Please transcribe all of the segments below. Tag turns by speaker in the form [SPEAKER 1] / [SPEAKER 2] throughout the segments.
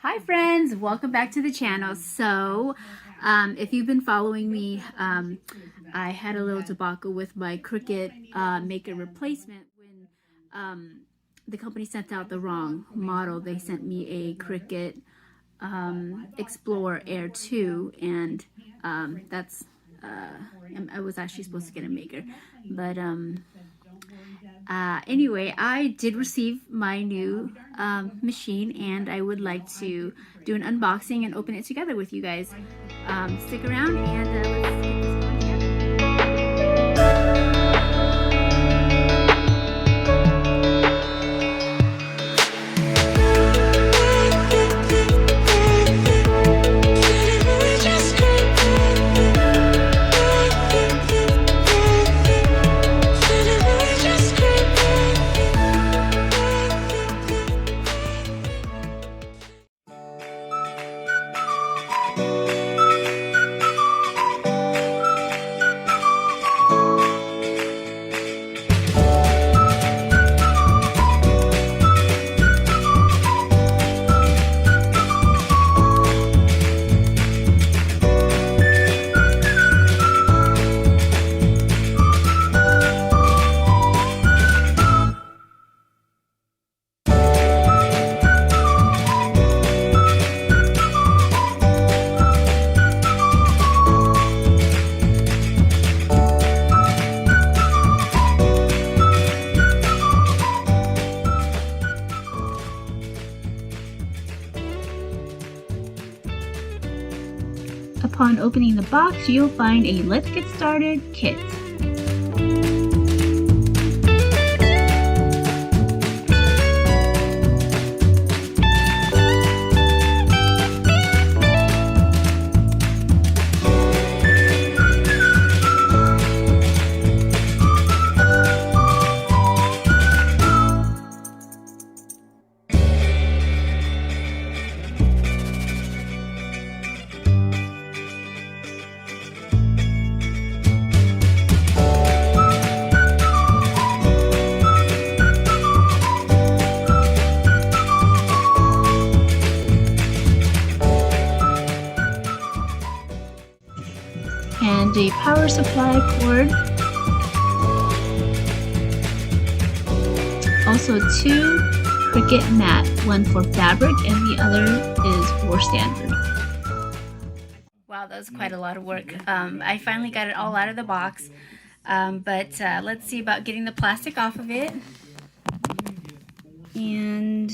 [SPEAKER 1] Hi friends, welcome back to the channel. So if you've been following me, I had a little debacle with my Cricut Maker replacement when the company sent out the wrong model. They sent me a Cricut Explorer Air 2, and I was actually supposed to get a Maker, but anyway, I did receive my new machine, and I would like to do an unboxing and open it together with you guys. Stick around and let's get this going together. Upon opening the box, you'll find a Let's Get Started kit. And a power supply cord. Also 2 Cricut mat, one for fabric and the other is for standard. Wow, that was quite a lot of work. I finally got it all out of the box, but let's see about getting the plastic off of it and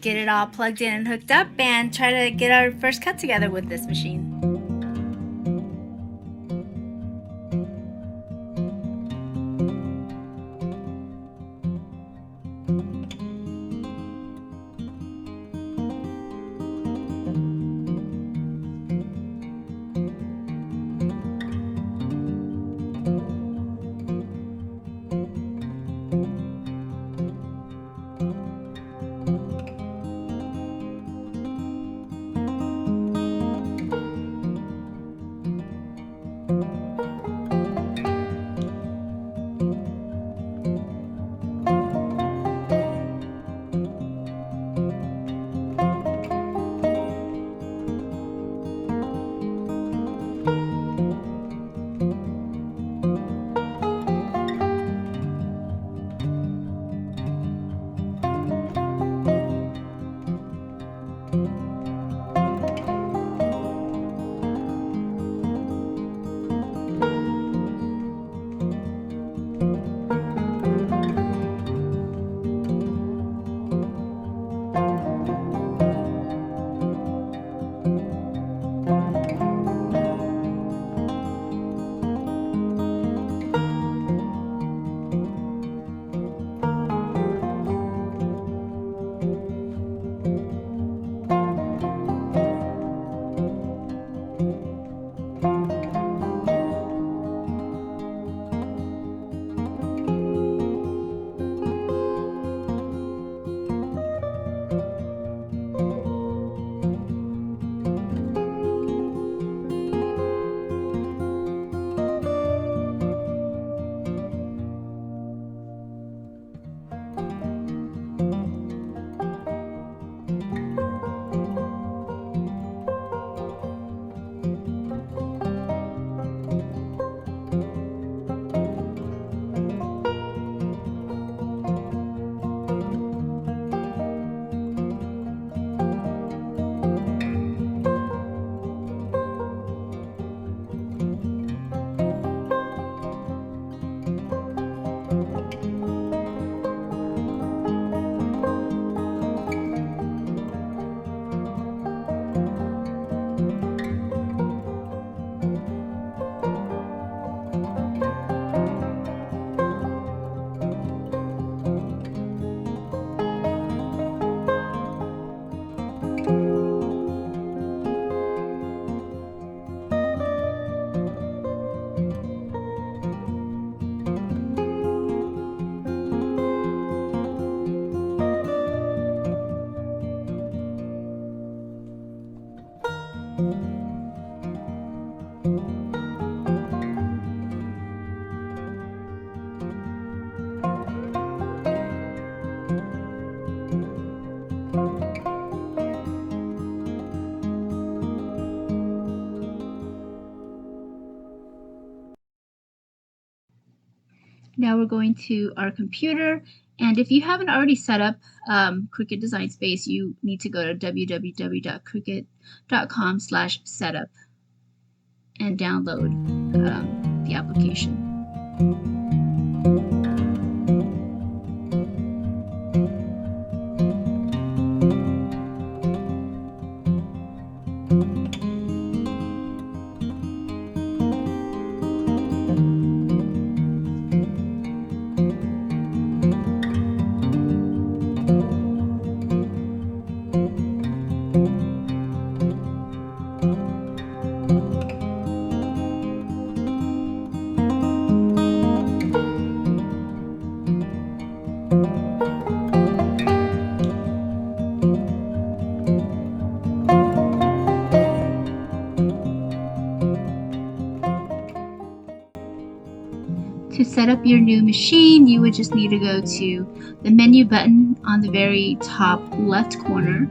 [SPEAKER 1] get it all plugged in and hooked up and try to get our first cut together with this machine. Now we're going to our computer, and if you haven't already set up Cricut Design Space, you need to go to www.cricut.com/setup and download the application. To set up your new machine, you would just need to go to the menu button on the very top left corner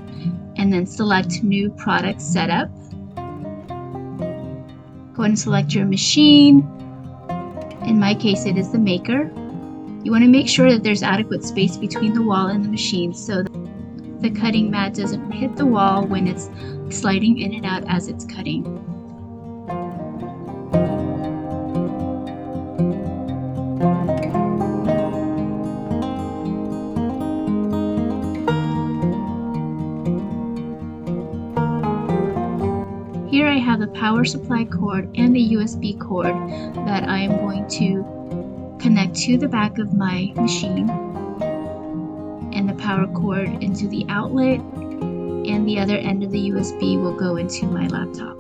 [SPEAKER 1] and then select New Product Setup. Go ahead and select your machine. In my case, it is the Maker. You want to make sure that there's adequate space between the wall and the machine so that the cutting mat doesn't hit the wall when it's sliding in and out as it's cutting. Here I have the power supply cord and the USB cord that I am going to connect to the back of my machine, and the power cord into the outlet, and the other end of the USB will go into my laptop.